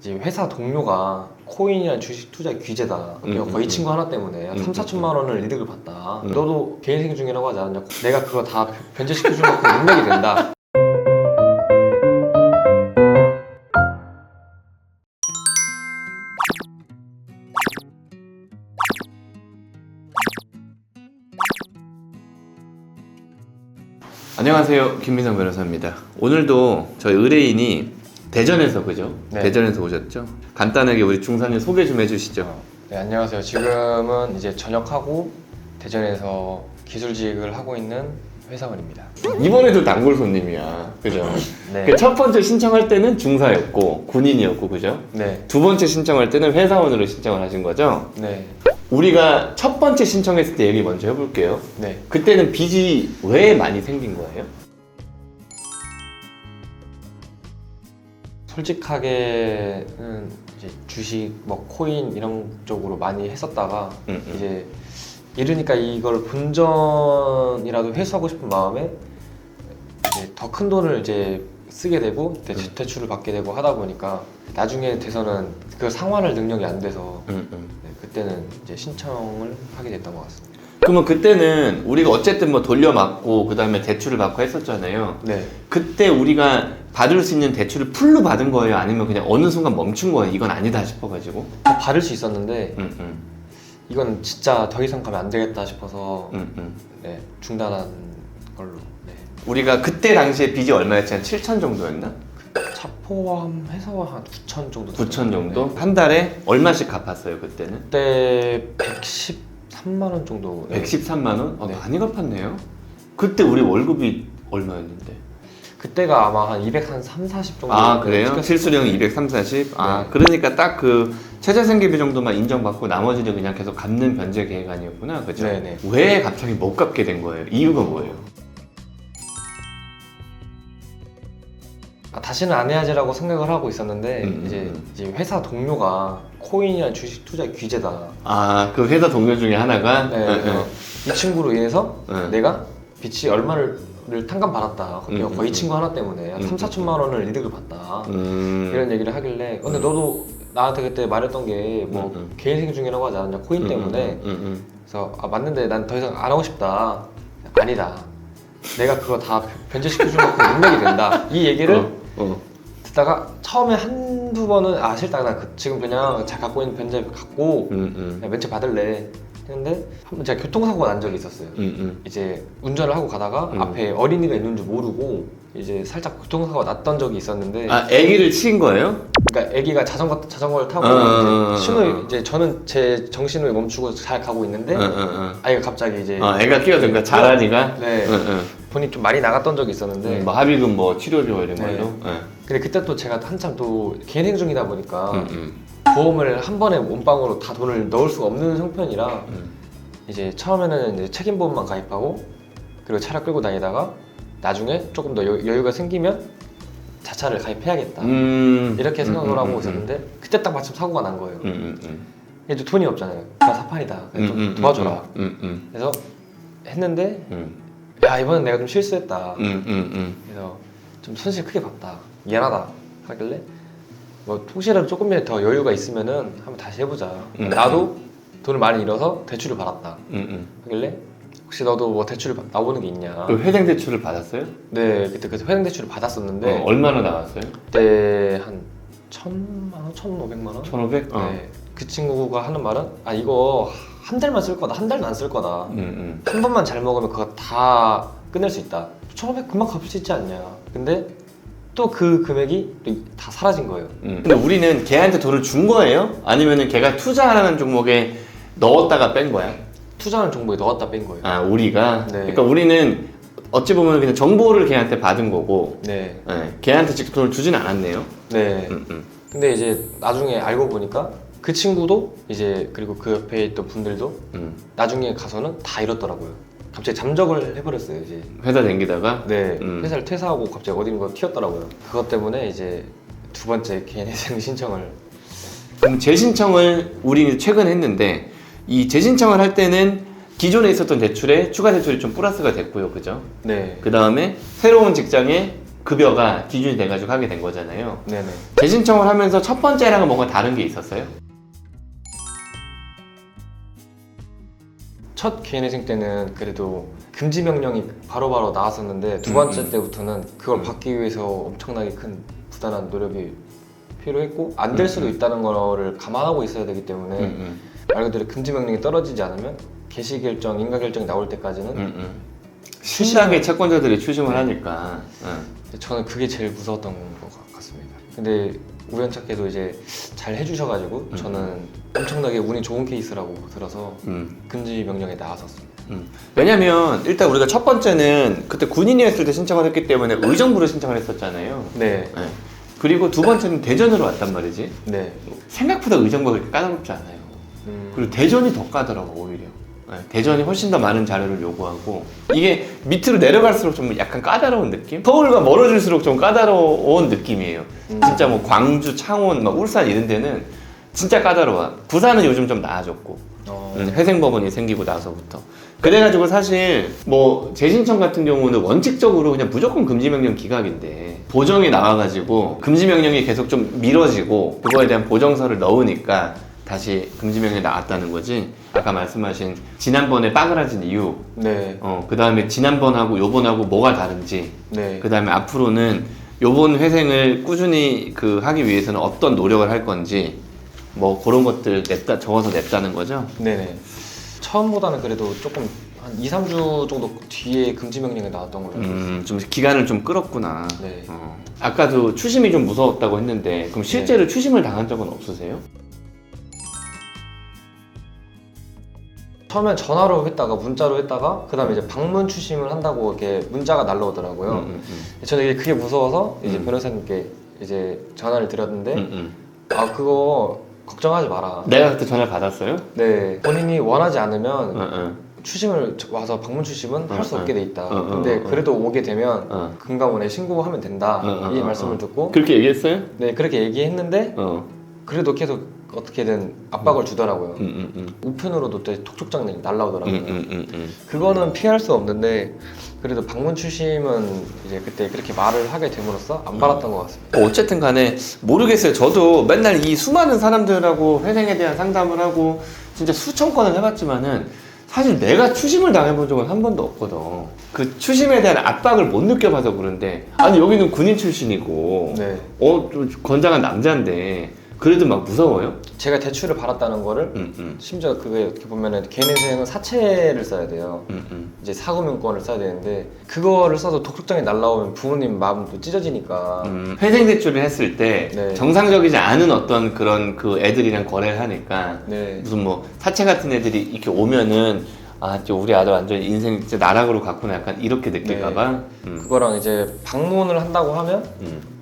이제 회사 동료가 코인이나 주식 투자 규제다. 거의 이 친구 하나 때문에 한 3, 4천만 원을 이득을 봤다. 너도 개인 생각 중이라고 하지 않았냐? 내가 그거 다 변제시켜준 만큼 능력이 된다. 안녕하세요, 김민성 변호사입니다. 오늘도 저희 의뢰인이 대전에서 그죠? 네. 대전에서 오셨죠? 간단하게 우리 중산님 소개 좀 해주시죠. 네, 안녕하세요. 지금은 이제 전역하고 대전에서 기술직을 하고 있는 회사원입니다. 이번에도 단골 손님이야, 그죠? 네. 그 첫 번째 신청할 때는 중사였고 군인이었고 그죠? 네. 두 번째 신청할 때는 회사원으로 신청을 하신 거죠? 네. 우리가 첫 번째 신청했을 때 얘기 먼저 해볼게요. 네. 그때는 빚이 왜 많이 생긴 거예요? 솔직하게는 이제 주식, 뭐 코인 이런 쪽으로 많이 했었다가 이제 이러니까 이걸 본전이라도 회수하고 싶은 마음에 이제 더 큰 돈을 이제 쓰게 되고 대출을 받게 되고 하다 보니까 나중에 돼서는 그 상환할 능력이 안 돼서 네, 그때는 이제 신청을 하게 됐던 것 같습니다. 그러면 그때는 우리가 어쨌든 뭐 돌려받고 그 다음에 대출을 받고 했었잖아요. 네. 그때 우리가 받을 수 있는 대출을 풀로 받은 거예요? 아니면 그냥 어느 순간 멈춘 거예요? 이건 아니다 싶어가지고. 다 받을 수 있었는데 이건 진짜 더 이상 가면 안 되겠다 싶어서 네, 중단한 걸로. 네. 우리가 그때 당시에 빚이 얼마였지? 한 7천 정도였나? 차 포함해서 한 9천 정도. 9천 정도? 네. 한 달에 얼마씩 갚았어요 그때는? 그때 113만 원 정도. 네. 113만 원? 네. 많이 갚았네요. 그때 우리 월급이 얼마였는데? 그때가 아마 한 230, 40 정도. 아 그래요? 실수령이 230, 40? 아 네. 그러니까 딱 그 최저생계비 정도만 인정받고 나머지는 그냥 계속 갚는 변제 계획 아니었구나, 그죠? 네네. 왜 갑자기 못 갚게 된 거예요? 이유가 뭐예요? 다시는 안 해야지라고 생각을 하고 있었는데 이제 회사 동료가 코인이나 주식 투자 규제다. 아 그 회사 동료 중에 하나가? 네, 그래서 이 친구로 인해서 네. 내가 빚이 얼마를 탕감 받았다. 거의 이 친구 하나 때문에 한 3, 4천만 원을 이득을 봤다. 이런 얘기를 하길래 근데 너도 나한테 그때 말했던 게 뭐 개인 생각 중이라고 하지 않았냐? 코인 때문에. 그래서 아 맞는데 난 더 이상 안 하고 싶다. 아니다. 내가 그거 다 변제시켜준 만큼 능력이 된다. 이 얘기를 듣다가 처음에 한두 번은 아 싫다. 나 지금 그냥 잘 갖고 있는 변제 갖고 그냥 면책 받을래 했는데 한번 제가 교통사고가 난 적이 있었어요. 이제 운전을 하고 가다가 앞에 어린이가 있는 줄 모르고 이제 살짝 교통사고가 났던 적이 있었는데 아 애기를 친 거예요? 그러니까 아기가 자전거를 타고 이제 신호 이제 저는 제 정신을 멈추고 잘 가고 있는데 아이가 갑자기 이제 애가 끼어든 거야? 잘하니까? 네. 돈이 좀 많이 나갔던 적이 있었는데 뭐 합의금 뭐 치료료 이런 걸로? 네. 근데 그때 또 제가 한참 또 개인 중이다 보니까 보험을 한 번에 몸빵으로 다 돈을 넣을 수가 없는 형편이라 이제 처음에는 이제 책임보험만 가입하고 그리고 차를 끌고 다니다가 나중에 조금 더 여유가 생기면 자차를 가입해야겠다 이렇게 생각을 하고 있었는데 그때 딱 마침 사고가 난 거예요. 이제 돈이 없잖아요. 나 사판이다. 좀 도와줘라. 그래서 했는데 야 이번엔 내가 좀 실수했다. 그래서 좀 손실 크게 봤다. 미안하다 하길래 뭐 혹시라도 조금이라도 더 여유가 있으면은 한번 다시 해보자. 나도 돈을 많이 잃어서 대출을 받았다. 하길래 혹시 너도 뭐 대출을 나오는 게 있냐? 그 회생 대출을 받았어요? 네, 그때 그래서 회생 대출을 받았었는데 얼마나 나왔어요? 그때 한 1,000만 원, 1,500만 원? 1,500? 네, 그 친구가 하는 말은 아 이거 한 달만 쓸 거다, 한 달도 안 쓸 거다. 한 번만 잘 먹으면 그거 다 끝낼 수 있다. 1,500 금방 갚을 수 있지 않냐? 근데 또 그 금액이 다 사라진 거예요. 근데 우리는 걔한테 돈을 준 거예요? 아니면은 걔가 투자하는 종목에 넣었다가 뺀 거야? 투자하는 종목에 넣었다 뺀 거예요. 아 우리가? 네. 그러니까 우리는 어찌 보면 그냥 정보를 걔한테 받은 거고 네. 걔한테 직접 돈을 주진 않았네요. 네. 근데 이제 나중에 알고 보니까 그 친구도 이제 그리고 그 옆에 있던 분들도 나중에 가서는 다 잃었더라고요. 갑자기 잠적을 해버렸어요 이제. 회사 댕기다가? 네. 회사를 퇴사하고 갑자기 어딘가 튀었더라고요. 그것 때문에 이제 두 번째 개인회생 신청을. 그럼 재신청을 우리 최근에 했는데 이 재신청을 할 때는 기존에 있었던 대출에 추가 대출이 좀 플러스가 됐고요, 그죠? 네. 그 다음에 새로운 직장에 급여가 기준이 돼가지고 하게 된 거잖아요. 네네. 재신청을 하면서 첫 번째랑은 뭔가 다른 게 있었어요? 첫 개인회생 때는 그래도 금지 명령이 바로바로 나왔었는데 두 번째 때부터는 그걸 받기 위해서 엄청나게 큰 부단한 노력이 필요했고 안 될 수도 있다는 거를 감안하고 있어야 되기 때문에 말 그대로 금지 명령이 떨어지지 않으면 개시 결정, 인가 결정이 나올 때까지는 신나게 채권자들이 추심을 하니까. 저는 그게 제일 무서웠던 것 같습니다. 근데 우연찮게도 이제 잘 해주셔가지고 저는 엄청나게 운이 좋은 케이스라고 들어서 금지 명령에 나왔었습니다. 왜냐면 일단 우리가 첫 번째는 그때 군인이었을 때 신청을 했기 때문에 의정부로 신청을 했었잖아요. 네. 네. 그리고 두 번째는 대전으로 왔단 말이지. 네. 생각보다 의정부가 그렇게 까다롭지 않아요. 그리고 대전이 더 까다로워 오히려. 네, 대전이 훨씬 더 많은 자료를 요구하고 이게 밑으로 내려갈수록 좀 약간 까다로운 느낌? 서울과 멀어질수록 좀 까다로운 느낌이에요. 진짜 뭐 광주, 창원, 막 울산 이런 데는 진짜 까다로워. 부산은 요즘 좀 나아졌고 회생법원이 생기고 나서부터 그래가지고 사실 뭐 재신청 같은 경우는 원칙적으로 그냥 무조건 금지명령 기각인데 보정이 나와가지고 금지명령이 계속 좀 미뤄지고 그거에 대한 보정서를 넣으니까 다시 금지명령이 나왔다는 거지. 아까 말씀하신 지난번에 빠그라진 이유, 네. 그 다음에 지난번하고 요번하고 뭐가 다른지, 네. 그 다음에 앞으로는 요번 회생을 꾸준히 하기 위해서는 어떤 노력을 할 건지 뭐 그런 것들 적어서 냈다는 거죠. 네네. 처음보다는 그래도 조금 한 2, 3주 정도 뒤에 금지 명령이 나왔던 걸로 알고 있어요. 좀 기간을 좀 끌었구나. 네. 아까도 추심이 좀 무서웠다고 했는데 그럼 실제로 추심을 당한 적은 없으세요? 처음엔 전화로 했다가 문자로 했다가 그 다음에 이제 방문 추심을 한다고 이렇게 문자가 날라오더라고요. 저는 이게 그게 무서워서 이제 변호사님께 이제 전화를 드렸는데 아 그거 걱정하지 마라. 내가 그때 전화를 받았어요? 네. 본인이 원하지 않으면 추심을 와서 방문 추심은 할 수 없게 돼 있다. 근데 그래도 오게 되면 금감원에 신고하면 된다. 이 말씀을 듣고 그렇게 얘기했어요? 네 그렇게 얘기했는데 그래도 계속 어떻게든 압박을 주더라고요. 우편으로도 또 톡촉장이 날라오더라고요. 그거는 피할 수 없는데 그래도 방문 추심은 이제 그때 그렇게 말을 하게 됨으로써 안 받았던 것 같습니다. 어쨌든 간에 모르겠어요. 저도 맨날 이 수많은 사람들하고 회생에 대한 상담을 하고 진짜 수천 건을 해봤지만은 사실 내가 추심을 당해본 적은 한 번도 없거든. 그 추심에 대한 압박을 못 느껴봐서 그런데 아니 여기는 군인 출신이고 네. 좀 건장한 남자인데 그래도 막 무서워요? 제가 대출을 받았다는 거를 심지어 그게 어떻게 보면은 개인회생은 사채를 써야 돼요. 이제 사고명권을 써야 되는데 그거를 써서 독촉장이 날라오면 부모님 마음도 찢어지니까 회생 대출을 했을 때 네. 정상적이지 않은 어떤 그런 애들이랑 거래를 하니까 네. 무슨 뭐 사채 같은 애들이 이렇게 오면은 아, 진짜 우리 아들 완전 인생 진짜 나락으로 갔구나 약간 이렇게 느낄까봐. 그거랑 이제 방문을 한다고 하면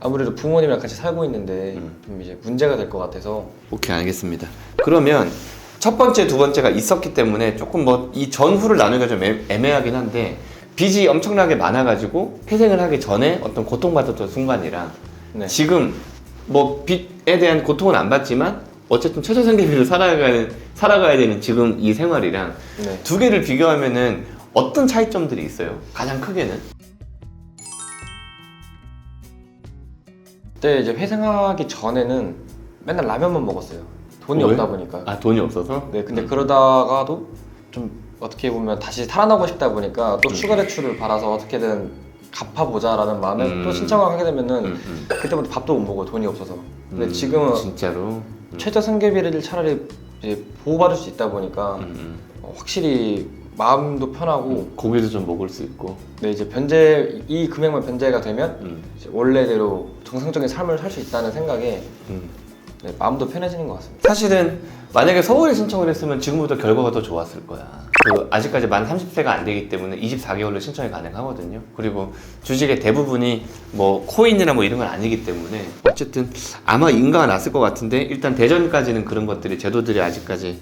아무래도 부모님이랑 같이 살고 있는데 좀 이제 문제가 될 것 같아서. 오케이, 알겠습니다. 그러면 첫 번째, 두 번째가 있었기 때문에 조금 뭐 이 전후를 나누기가 좀 애매하긴 한데 빚이 엄청나게 많아가지고 회생을 하기 전에 어떤 고통받았던 순간이랑 네. 지금 뭐 빚에 대한 고통은 안 받지만 어쨌든 최저생계비를 살아가야 되는 지금 이 생활이랑 네. 두 개를 비교하면은 어떤 차이점들이 있어요? 가장 크게는? 그때 이제 회생하기 전에는 맨날 라면만 먹었어요. 돈이 왜? 없다 보니까. 아, 돈이 없어서? 네, 근데 그러다가도 좀 어떻게 보면 다시 살아나고 싶다 보니까 또 추가 대출을 받아서 어떻게든 갚아보자라는 마음에 또 신청을 하게 되면은 그때부터 밥도 못 먹어요. 돈이 없어서. 근데 지금은 진짜로? 최저 생계비를 차라리 이제 보호받을 수 있다 보니까 확실히 마음도 편하고 고기도 좀 먹을 수 있고. 네, 이제 이 금액만 변제가 되면 이제 원래대로 정상적인 삶을 살 수 있다는 생각에 네, 마음도 편해지는 것 같습니다. 사실은 만약에 서울에 신청을 했으면 지금보다 결과가 더 좋았을 거야. 아직까지 만 30세가 안 되기 때문에 24개월로 신청이 가능하거든요. 그리고 주식의 대부분이 뭐 코인이나 뭐 이런 건 아니기 때문에 어쨌든 아마 인가가 났을 것 같은데 일단 대전까지는 그런 것들이 제도들이 아직까지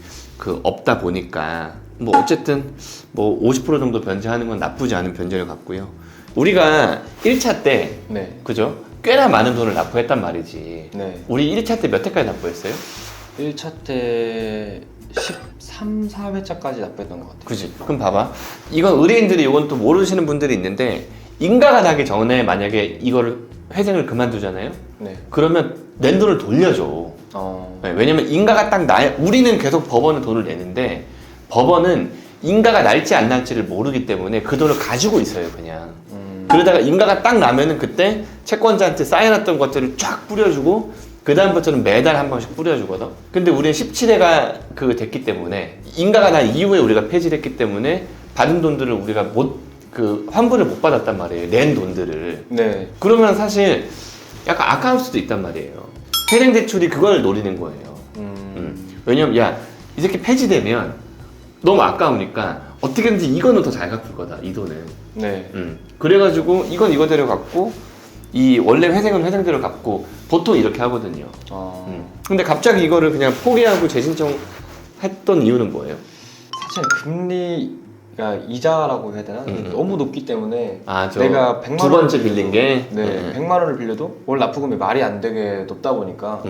없다 보니까 뭐 어쨌든 뭐 50% 정도 변제하는 건 나쁘지 않은 변제를 같고요. 우리가 1차 때 네. 그죠? 꽤나 많은 돈을 납부했단 말이지. 네. 우리 1차 때 몇 회까지 납부했어요? 1차 때 13, 4회차까지 납부했던 것 같아요. 그지? 그럼 봐봐. 이건 의뢰인들이 이건 또 모르시는 분들이 있는데 인가가 나기 전에 만약에 이거를 회생을 그만두잖아요. 네. 그러면 낸 돈을 돌려줘. 네, 왜냐면 인가가 딱 나야 우리는 계속 법원은 돈을 내는데 법원은 인가가 날지 안 날지를 모르기 때문에 그 돈을 가지고 있어요 그냥. 그러다가 인가가 딱 나면은 그때 채권자한테 쌓여놨던 것들을 쫙 뿌려주고 그 다음부터는 매달 한 번씩 뿌려주거든. 근데 우리는 17회가 그 됐기 때문에 인가가 난 이후에 우리가 폐지를 했기 때문에 받은 돈들을 우리가 환불을 못 받았단 말이에요. 낸 돈들을. 네. 그러면 사실 약간 아까울 수도 있단 말이에요. 회생 대출이 그걸 노리는 거예요. 왜냐면 야, 이 새끼 폐지되면 너무 아까우니까 어떻게든지 이거는 더 잘 갚을 거다. 이 돈은. 네. 그래가지고 이건 이거대로 갚고 이 원래 회생은 회생대로 갚고 보통 이렇게 하거든요. 근데 갑자기 이거를 그냥 포기하고 재신청했던 이유는 뭐예요? 사실 금리가 이자라고 해야 되나? 너무 높기 때문에 저 내가 100만 두 번째 빌린 게 네, 100만 원을 빌려도 월 납부금이 말이 안 되게 높다 보니까